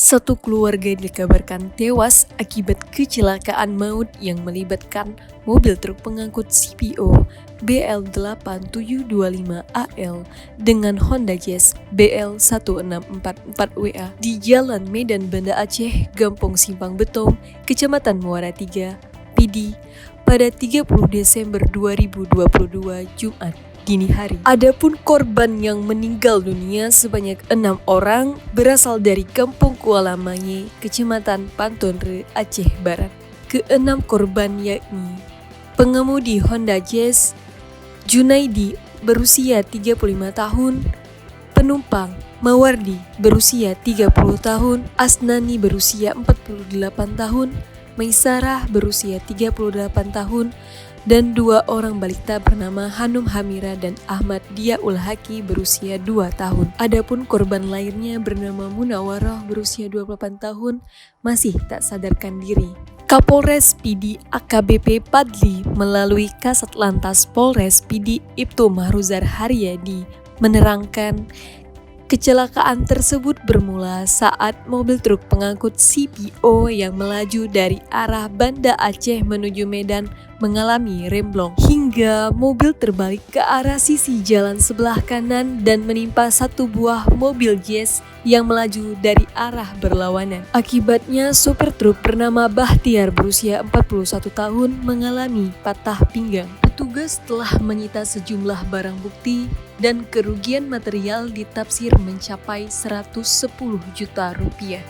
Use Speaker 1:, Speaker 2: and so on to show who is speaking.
Speaker 1: Satu keluarga dikabarkan tewas akibat kecelakaan maut yang melibatkan mobil truk pengangkut CPO BL8725AL dengan Honda Jazz BL1644WA di Jalan Medan Banda Aceh, Gampong Simpang Betong, Kecamatan Muara 3, PD, pada 30 Desember 2022 Jumat dini hari. Adapun korban yang meninggal dunia sebanyak 6 orang berasal dari Kampung Kuala Manye, Kecamatan Pantonre, Aceh Barat. Keenam korban yakni pengemudi Honda Jazz Junaidi berusia 35 tahun, penumpang Mawardi berusia 30 tahun, Asnani berusia 48 tahun, Maisarah berusia 38 tahun, dan 2 orang balita bernama Hanum Hamira dan Ahmad Diaul Haki berusia 2 tahun. Adapun korban lainnya bernama Munawarah berusia 28 tahun masih tak sadarkan diri. Kapolres PD AKBP Padli melalui Kasat Lantas Polres PD Ibtu Mahruzar Haryadi menerangkan kecelakaan tersebut bermula saat mobil truk pengangkut CPO yang melaju dari arah Banda Aceh menuju Medan mengalami remblong hingga mobil terbalik ke arah sisi jalan sebelah kanan dan menimpa satu buah mobil Jazz yang melaju dari arah berlawanan. Akibatnya sopir truk bernama Bahtiar berusia 41 tahun mengalami patah pinggang. Petugas telah menyita sejumlah barang bukti dan kerugian material ditafsir mencapai 110 juta rupiah.